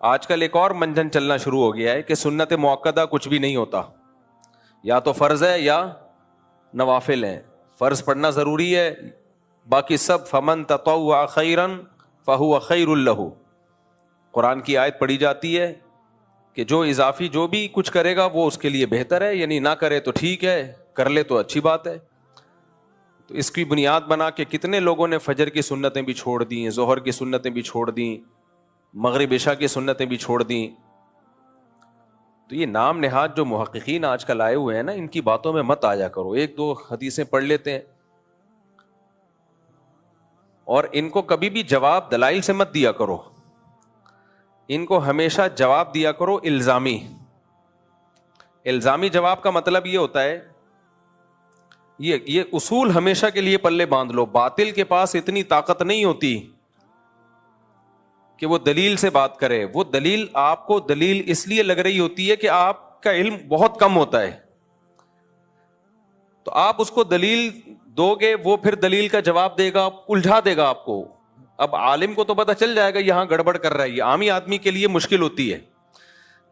آج کل ایک اور منجن چلنا شروع ہو گیا ہے کہ سنت مؤکدہ کچھ بھی نہیں ہوتا، یا تو فرض ہے یا نوافل ہیں. فرض پڑھنا ضروری ہے، باقی سب فمن تطوع خیرا فہو خیر لہ. قرآن کی آیت پڑھی جاتی ہے کہ جو اضافی جو بھی کچھ کرے گا وہ اس کے لیے بہتر ہے، یعنی نہ کرے تو ٹھیک ہے، کر لے تو اچھی بات ہے. تو اس کی بنیاد بنا کے کتنے لوگوں نے فجر کی سنتیں بھی چھوڑ دیں، ظہر کی سنتیں بھی چھوڑ دیں، مغرب عشاء کی سنتیں بھی چھوڑ دیں. تو یہ نام نہاد جو محققین آج کل آئے ہوئے ہیں نا، ان کی باتوں میں مت آیا کرو. ایک دو حدیثیں پڑھ لیتے ہیں اور ان کو کبھی بھی جواب دلائل سے مت دیا کرو، ان کو ہمیشہ جواب دیا کرو الزامی. الزامی جواب کا مطلب یہ ہوتا ہے، یہ اصول ہمیشہ کے لیے پلے باندھ لو. باطل کے پاس اتنی طاقت نہیں ہوتی کہ وہ دلیل سے بات کرے. وہ دلیل آپ کو دلیل اس لیے لگ رہی ہوتی ہے کہ آپ کا علم بہت کم ہوتا ہے، تو آپ اس کو دلیل دو گے، وہ پھر دلیل کا جواب دے گا، الجھا دے گا آپ کو. اب عالم کو تو پتہ چل جائے گا یہاں گڑبڑ کر رہا ہے، یہ عامی آدمی کے لیے مشکل ہوتی ہے.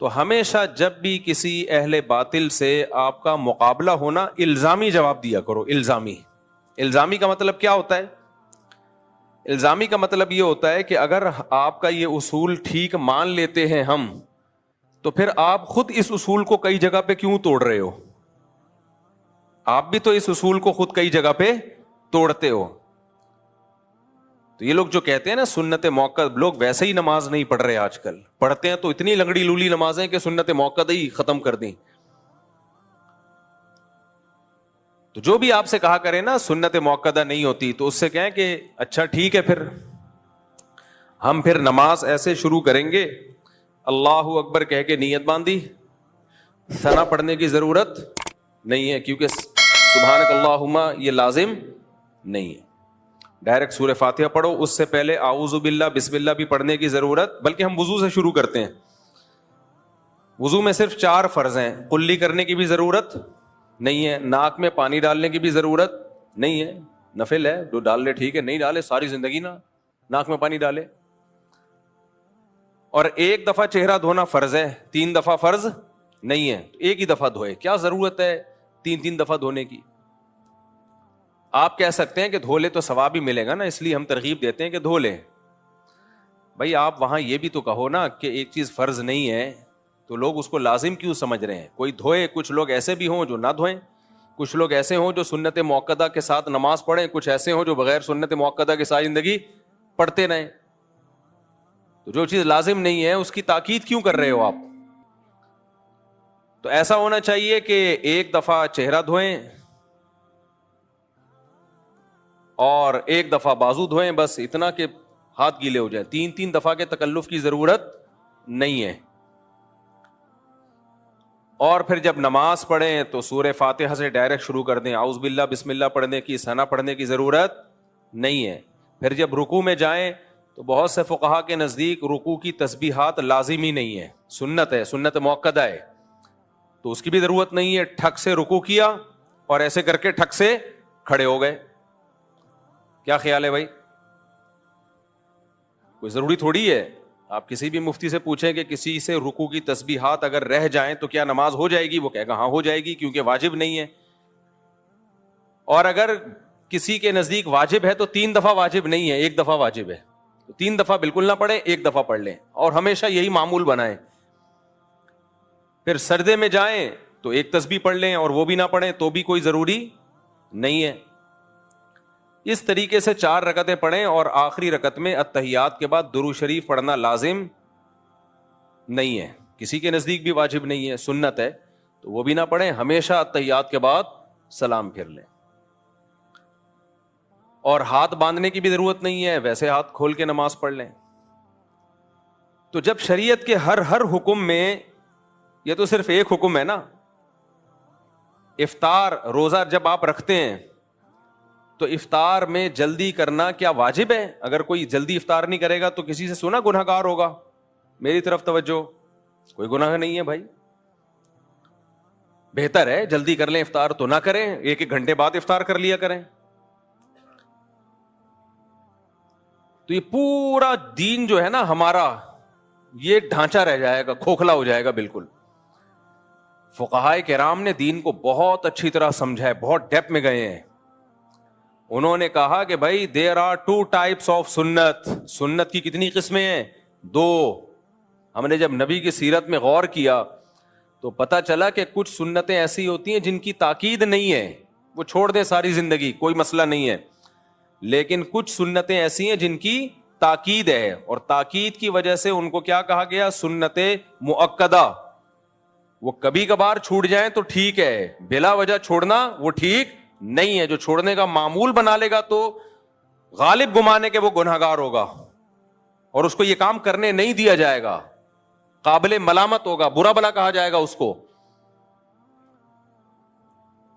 تو ہمیشہ جب بھی کسی اہل باطل سے آپ کا مقابلہ ہونا، الزامی جواب دیا کرو. الزامی کا مطلب کیا ہوتا ہے؟ الزامی کا مطلب یہ ہوتا ہے کہ اگر آپ کا یہ اصول ٹھیک مان لیتے ہیں ہم، تو پھر آپ خود اس اصول کو کئی جگہ پہ کیوں توڑ رہے ہو؟ آپ بھی تو اس اصول کو خود کئی جگہ پہ توڑتے ہو. تو یہ لوگ جو کہتے ہیں نا سنت موقع، لوگ ویسے ہی نماز نہیں پڑھ رہے آج کل، پڑھتے ہیں تو اتنی لنگڑی لولی نمازیں کہ سنت موقع ہی ختم کر دیں. تو جو بھی آپ سے کہا کرے نا سنت موقدہ نہیں ہوتی، تو اس سے کہیں کہ اچھا ٹھیک ہے، پھر ہم پھر نماز ایسے شروع کریں گے، اللہ اکبر کہہ کے نیت باندھی، ثنا پڑھنے کی ضرورت نہیں ہے کیونکہ سبحانک اللہم یہ لازم نہیں ہے. ڈائریکٹ سورہ فاتحہ پڑھو، اس سے پہلے اعوذ باللہ بسم اللہ بھی پڑھنے کی ضرورت، بلکہ ہم وضو سے شروع کرتے ہیں. وضو میں صرف 4 فرض ہیں، قلی کرنے کی بھی ضرورت نہیں ہے، ناک میں پانی ڈالنے کی بھی ضرورت نہیں ہے، نفل ہے، جو ڈال لے ٹھیک ہے، نہیں ڈالے ساری زندگی نہ ناک میں پانی ڈالے. اور 1 دفعہ چہرہ دھونا فرض ہے، 3 دفعہ فرض نہیں ہے، ایک ہی دفعہ دھوئے. کیا ضرورت ہے 3 دفعہ دھونے کی؟ آپ کہہ سکتے ہیں کہ دھو لے تو ثواب ہی ملے گا نا، اس لیے ہم ترغیب دیتے ہیں کہ دھو لے. بھائی آپ وہاں یہ بھی تو کہو نا کہ ایک چیز فرض نہیں ہے تو لوگ اس کو لازم کیوں سمجھ رہے ہیں؟ کوئی دھوئے، کچھ لوگ ایسے بھی ہوں جو نہ دھوئیں، کچھ لوگ ایسے ہوں جو سنت موقدہ کے ساتھ نماز پڑھیں، کچھ ایسے ہوں جو بغیر سنت موقدہ کے ساری زندگی پڑھتے رہیں. تو جو چیز لازم نہیں ہے اس کی تاکید کیوں کر رہے ہو آپ؟ تو ایسا ہونا چاہیے کہ 1 دفعہ چہرہ دھوئیں اور 1 دفعہ بازو دھوئیں، بس اتنا کہ ہاتھ گیلے ہو جائیں. 3 دفعہ کے تکلف کی ضرورت نہیں ہے. اور پھر جب نماز پڑھیں تو سورہ فاتحہ سے ڈائریکٹ شروع کر دیں، اعوذ باللہ بسم اللہ پڑھنے کی، ثنا پڑھنے کی ضرورت نہیں ہے. پھر جب رکوع میں جائیں تو بہت سے فقہا کے نزدیک رکوع کی تسبیحات لازمی نہیں ہے، سنت ہے، سنت موقدہ ہے، تو اس کی بھی ضرورت نہیں ہے. ٹھک سے رکوع کیا اور ایسے کر کے ٹھک سے کھڑے ہو گئے. کیا خیال ہے بھائی؟ کوئی ضروری تھوڑی ہے. آپ کسی بھی مفتی سے پوچھیں کہ کسی سے رکوع کی تسبیحات اگر رہ جائیں تو کیا نماز ہو جائے گی؟ وہ کہے گا ہاں ہو جائے گی، کیونکہ واجب نہیں ہے. اور اگر کسی کے نزدیک واجب ہے تو 3 دفعہ واجب نہیں ہے، 1 دفعہ واجب ہے. تو 3 دفعہ بالکل نہ پڑھیں، 1 دفعہ پڑھ لیں اور ہمیشہ یہی معمول بنائیں. پھر سجدے میں جائیں تو 1 تسبیح پڑھ لیں اور وہ بھی نہ پڑھیں تو بھی کوئی ضروری نہیں ہے. اس طریقے سے 4 رکعتیں پڑھیں اور آخری رکعت میں اتحیات کے بعد درود شریف پڑھنا لازم نہیں ہے، کسی کے نزدیک بھی واجب نہیں ہے، سنت ہے، تو وہ بھی نہ پڑھیں. ہمیشہ اتحیات کے بعد سلام پھر لیں. اور ہاتھ باندھنے کی بھی ضرورت نہیں ہے، ویسے ہاتھ کھول کے نماز پڑھ لیں. تو جب شریعت کے ہر حکم میں، یہ تو صرف ایک حکم ہے نا، افطار روزہ جب آپ رکھتے ہیں تو افطار میں جلدی کرنا کیا واجب ہے؟ اگر کوئی جلدی افطار نہیں کرے گا تو کسی سے سنا گناہ گار ہوگا. میری طرف توجہ، کوئی گناہ نہیں ہے بھائی. بہتر ہے جلدی کر لیں افطار، تو نہ کریں، 1 گھنٹے بعد افطار کر لیا کریں. تو یہ پورا دین جو ہے نا ہمارا، یہ ڈھانچہ رہ جائے گا, کھوکھلا ہو جائے گا بالکل. فقہائے کرام نے دین کو بہت اچھی طرح سمجھا ہے, بہت ڈیپ میں گئے ہیں. انہوں نے کہا کہ بھائی دیر آر 2 types آف سنت. سنت کی کتنی قسمیں ہیں؟ 2. ہم نے جب نبی کی سیرت میں غور کیا تو پتہ چلا کہ کچھ سنتیں ایسی ہوتی ہیں جن کی تاکید نہیں ہے, وہ چھوڑ دیں ساری زندگی, کوئی مسئلہ نہیں ہے. لیکن کچھ سنتیں ایسی ہیں جن کی تاکید ہے, اور تاکید کی وجہ سے ان کو کیا کہا گیا؟ سنت مؤکدہ. وہ کبھی کبھار چھوٹ جائیں تو ٹھیک ہے, بلا وجہ چھوڑنا وہ ٹھیک نہیں ہے. جو چھوڑنے کا معمول بنا لے گا تو غالب گمانے کے وہ گنہگار ہوگا, اور اس کو یہ کام کرنے نہیں دیا جائے گا, قابل ملامت ہوگا, برا بلا کہا جائے گا اس کو.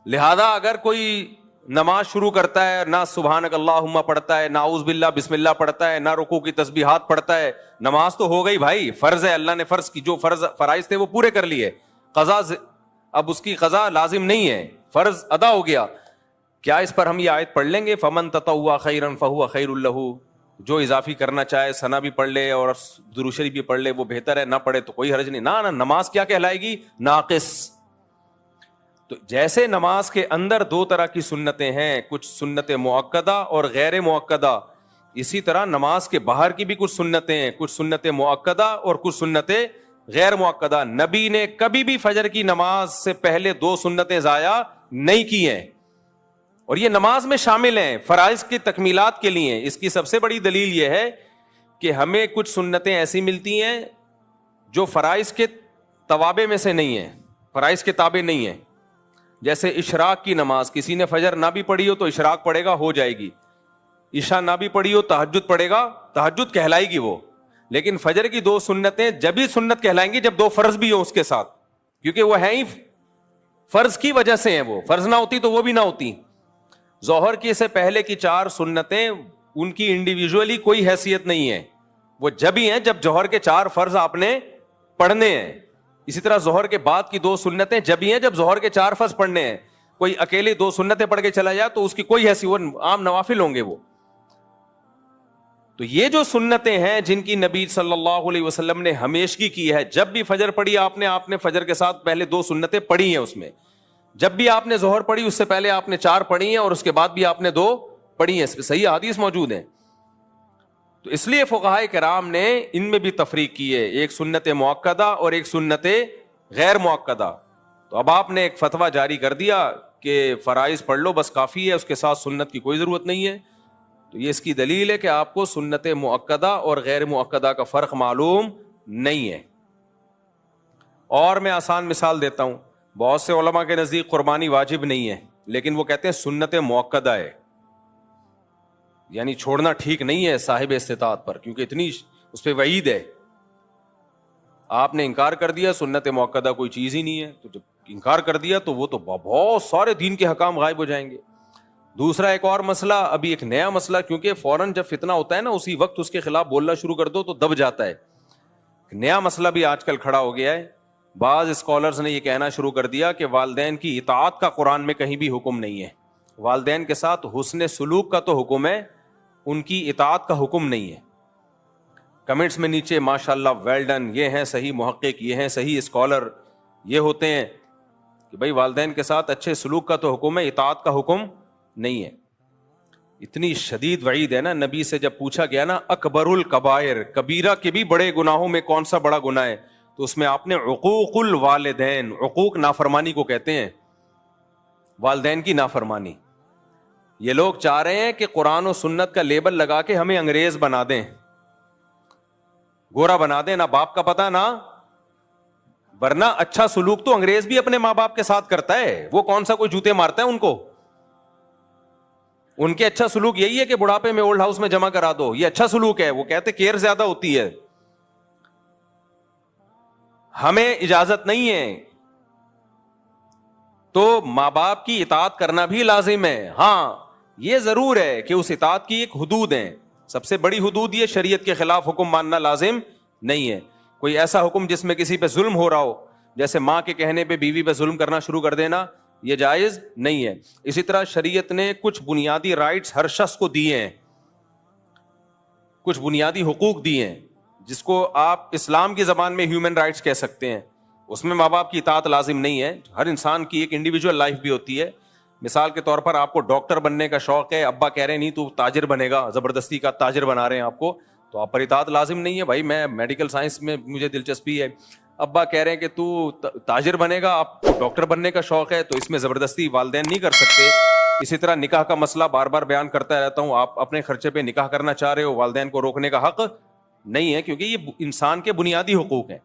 لہذا اگر کوئی نماز شروع کرتا ہے, نہ سبحانک اللہم پڑھتا ہے, نہ اعوذ باللہ بسم اللہ پڑھتا ہے, نہ رکوع کی تسبیحات پڑھتا ہے, نماز تو ہو گئی بھائی, فرض ہے, اللہ نے فرض کی, جو فرائض تھے وہ پورے کر لیے. قضا اب اس کی قضا لازم نہیں ہے, فرض ادا ہو گیا. کیا اس پر ہم یہ آیت پڑھ لیں گے فمن تطوع خیرا فہو خیر لہ؟ جو اضافی کرنا چاہے ثنا بھی پڑھ لے اور درود شریف بھی پڑھ لے وہ بہتر ہے, نہ پڑھے تو کوئی حرج نہیں. نہ نماز کیا کہلائے گی؟ ناقص. تو جیسے نماز کے اندر 2 طرح کی سنتیں ہیں, کچھ سنت مؤکدہ اور غیر مؤکدہ, اسی طرح نماز کے باہر کی بھی کچھ سنتیں ہیں, کچھ سنت مؤکدہ اور کچھ سنت غیر مؤکدہ. نبی نے کبھی بھی فجر کی نماز سے پہلے 2 سنتیں ضائع نہیں کی ہیں, اور یہ نماز میں شامل ہیں, فرائض کی تکمیلات کے لیے. اس کی سب سے بڑی دلیل یہ ہے کہ ہمیں کچھ سنتیں ایسی ملتی ہیں جو فرائض کے توابع میں سے نہیں ہیں, فرائض کے تابع نہیں ہیں. جیسے اشراق کی نماز, کسی نے فجر نہ بھی پڑھی ہو تو اشراق پڑھے گا, ہو جائے گی. عشاء نہ بھی پڑھی ہو تہجد پڑھے گا, تہجد کہلائے گی وہ. لیکن فجر کی 2 سنتیں جب ہی سنت کہلائیں گی جب 2 فرض بھی ہو اس کے ساتھ, کیونکہ وہ ہیں ہی فرض کی وجہ سے ہیں. وہ فرض نہ ہوتی تو وہ بھی نہ ہوتی. ظہر کی سے پہلے کی 4 سنتیں ان کی انڈیویجولی کوئی حیثیت نہیں ہے, وہ جب ہی ہیں جب ظہر کے 4 فرض آپ نے پڑھنے ہیں. اسی طرح ظہر کے بعد کی 2 سنتیں جب ہی ہیں جب ظہر کے 4 فرض پڑھنے ہیں. کوئی اکیلی 2 سنتیں پڑھ کے چلا جائے تو اس کی کوئی حیثیت, وہ عام نوافل ہوں گے وہ. تو یہ جو سنتیں ہیں جن کی نبی صلی اللہ علیہ وسلم نے ہمیشگی کی ہے, جب بھی فجر پڑھی آپ نے فجر کے ساتھ پہلے 2 سنتیں پڑھی ہیں. اس میں جب بھی آپ نے ظہر پڑھی اس سے پہلے آپ نے 4 پڑھی ہیں, اور اس کے بعد بھی آپ نے 2 پڑھی ہیں. اس پہ صحیح حدیث موجود ہیں. تو اس لیے فقہائے کرام نے ان میں بھی تفریق کی ہے, ایک سنت مؤکدہ اور ایک سنت غیر مؤکدہ. تو اب آپ نے ایک فتویٰ جاری کر دیا کہ فرائض پڑھ لو بس کافی ہے, اس کے ساتھ سنت کی کوئی ضرورت نہیں ہے. تو یہ اس کی دلیل ہے کہ آپ کو سنت مؤکدہ اور غیر مؤکدہ کا فرق معلوم نہیں ہے. اور میں آسان مثال دیتا ہوں, بہت سے علماء کے نزدیک قربانی واجب نہیں ہے, لیکن وہ کہتے ہیں سنت مؤکدہ ہے, یعنی چھوڑنا ٹھیک نہیں ہے صاحب استطاعت پر, کیونکہ اتنی اس پہ وعید ہے. آپ نے انکار کر دیا, سنت مؤکدہ کوئی چیز ہی نہیں ہے, تو جب انکار کر دیا تو وہ تو بہت سارے دین کے حکام غائب ہو جائیں گے. دوسرا ایک اور مسئلہ, ابھی ایک نیا مسئلہ, کیونکہ فوراً جب فتنہ ہوتا ہے نا اسی وقت اس کے خلاف بولنا شروع کر دو تو دب جاتا ہے. نیا مسئلہ بھی آج کل کھڑا ہو گیا ہے. بعض اسکالرز نے یہ کہنا شروع کر دیا کہ والدین کی اطاعت کا قرآن میں کہیں بھی حکم نہیں ہے. والدین کے ساتھ حسن سلوک کا تو حکم ہے, ان کی اطاعت کا حکم نہیں ہے. کمنٹس میں نیچے ماشاءاللہ ویل ڈن, یہ ہیں صحیح محقق, یہ ہیں صحیح اسکالر, یہ ہوتے ہیں کہ بھائی والدین کے ساتھ اچھے سلوک کا تو حکم ہے, اطاعت کا حکم نہیں ہے. اتنی شدید وعید ہے نا. نبی سے جب پوچھا گیا نا اکبر الکبائر, کبیرہ کے بھی بڑے گناہوں میں کون سا بڑا گناہ ہے, تو اس میں آپ نے عقوق الوالدین, عقوق نافرمانی کو کہتے ہیں, والدین کی نافرمانی. یہ لوگ چاہ رہے ہیں کہ قرآن و سنت کا لیبل لگا کے ہمیں انگریز بنا دیں, گورا بنا دیں, نہ باپ کا پتہ نہ, ورنہ اچھا سلوک تو انگریز بھی اپنے ماں باپ کے ساتھ کرتا ہے. وہ کون سا کوئی جوتے مارتا ہے ان کو؟ ان کے اچھا سلوک یہی ہے کہ بڑھاپے میں اولڈ ہاؤس میں جمع کرا دو, یہ اچھا سلوک ہے. وہ کہتے کیئر زیادہ ہوتی ہے. ہمیں اجازت نہیں ہے, تو ماں باپ کی اطاعت کرنا بھی لازم ہے. ہاں یہ ضرور ہے کہ اس اطاعت کی ایک حدود ہے. سب سے بڑی حدود یہ شریعت کے خلاف حکم ماننا لازم نہیں ہے. کوئی ایسا حکم جس میں کسی پہ ظلم ہو رہا ہو, جیسے ماں کے کہنے پہ بیوی پہ ظلم کرنا شروع کر دینا, یہ جائز نہیں ہے. اسی طرح شریعت نے کچھ بنیادی رائٹس ہر شخص کو دیے ہیں, کچھ بنیادی حقوق دیے ہیں, جس کو آپ اسلام کی زبان میں ہیومن رائٹس کہہ سکتے ہیں, اس میں ماں باپ کی اطاعت لازم نہیں ہے. ہر انسان کی ایک انڈیویجول لائف بھی ہوتی ہے. مثال کے طور پر آپ کو ڈاکٹر بننے کا شوق ہے, ابا کہہ رہے ہیں نہیں تو تاجر بنے گا, زبردستی کا تاجر بنا رہے ہیں آپ کو, تو آپ پر اطاعت لازم نہیں ہے. بھائی میں میڈیکل سائنس میں مجھے دلچسپی ہے, ابا کہہ رہے ہیں کہ تو تاجر بنے گا, آپ کو ڈاکٹر بننے کا شوق ہے, تو اس میں زبردستی والدین نہیں کر سکتے. اسی طرح نکاح کا مسئلہ بار بار بیان کرتا رہتا ہوں, آپ اپنے خرچے پہ نکاح کرنا چاہ رہے ہو, والدین کو روکنے کا حق نہیں ہے, کیونکہ یہ انسان کے بنیادی حقوق ہیں.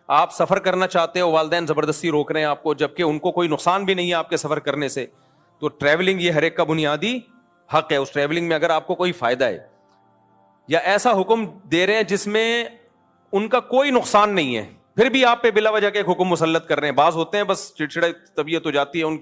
آپ سفر کرنا چاہتے ہو, والدین زبردستی روک رہے ہیں آپ کو, جبکہ ان کو کوئی نقصان بھی نہیں ہے آپ کے سفر کرنے سے. تو ٹریولنگ یہ ہر ایک کا بنیادی حق ہے, اس ٹریولنگ میں اگر آپ کو کوئی فائدہ ہے, یا ایسا حکم دے رہے ہیں جس میں ان کا کوئی نقصان نہیں ہے, پھر بھی آپ پہ بلا وجہ کے ایک حکم مسلط کر رہے ہیں. بعض ہوتے ہیں بس چڑچڑے طبیعت ہو جاتی ہے ان